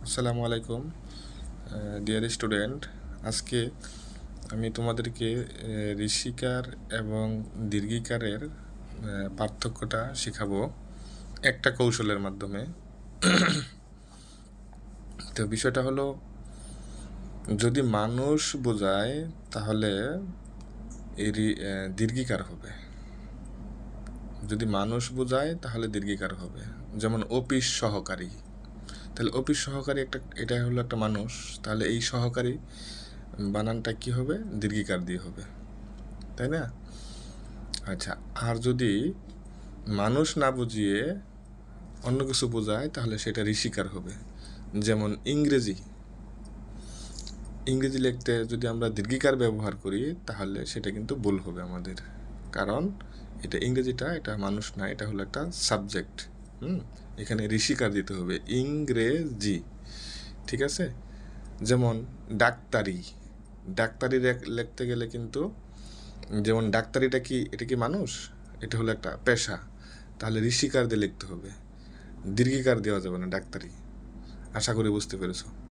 আসসালামু আলাইকুম dear student. আজকে আমি তোমাদেরকে ঋষিকার এবং দীর্ঘিকারের পার্থক্যটা শেখাবো একটা কৌশলের মাধ্যমে। তো বিষয়টা হলো, যদি মানুষ বোঝায় তাহলে দীর্ঘিকার হবে। যদি মানুষ বোঝায় তাহলে দীর্ঘিকার হবে। যেমন অফিস সহকারী, তাহলে অফিস সহকারী এটা হলো একটা মানুষ, তাহলে এই সহকারী বানানটা কি হবে? দীর্ঘিকার দিয়ে হবে, তাই না? আচ্ছা, আর যদি মানুষ না বুঝিয়ে অন্য কিছু বোঝায় তাহলে সেটা ঋষিকার হবে। যেমন ইংরেজি লিখতে যদি আমরা দীর্ঘিকার ব্যবহার করি তাহলে সেটা কিন্তু ভুল হবে আমাদের, কারণ এটা মানুষ না, এটা হলো একটা সাবজেক্ট। এখানে ঋষিকার দিতে হবে, ইংরেজি। ঠিক আছে? যেমন ডাক্তারি, ডাক্তারি লিখতে গেলে কিন্তু, যেমন ডাক্তারিটা কি, এটা কি মানুষ? এটা হলো একটা পেশা, তাহলে ঋষিকার দিয়ে লিখতে হবে, দীর্ঘিকার দেওয়া যাবে না ডাক্তারি। আশা করি বুঝতে পেরেছো।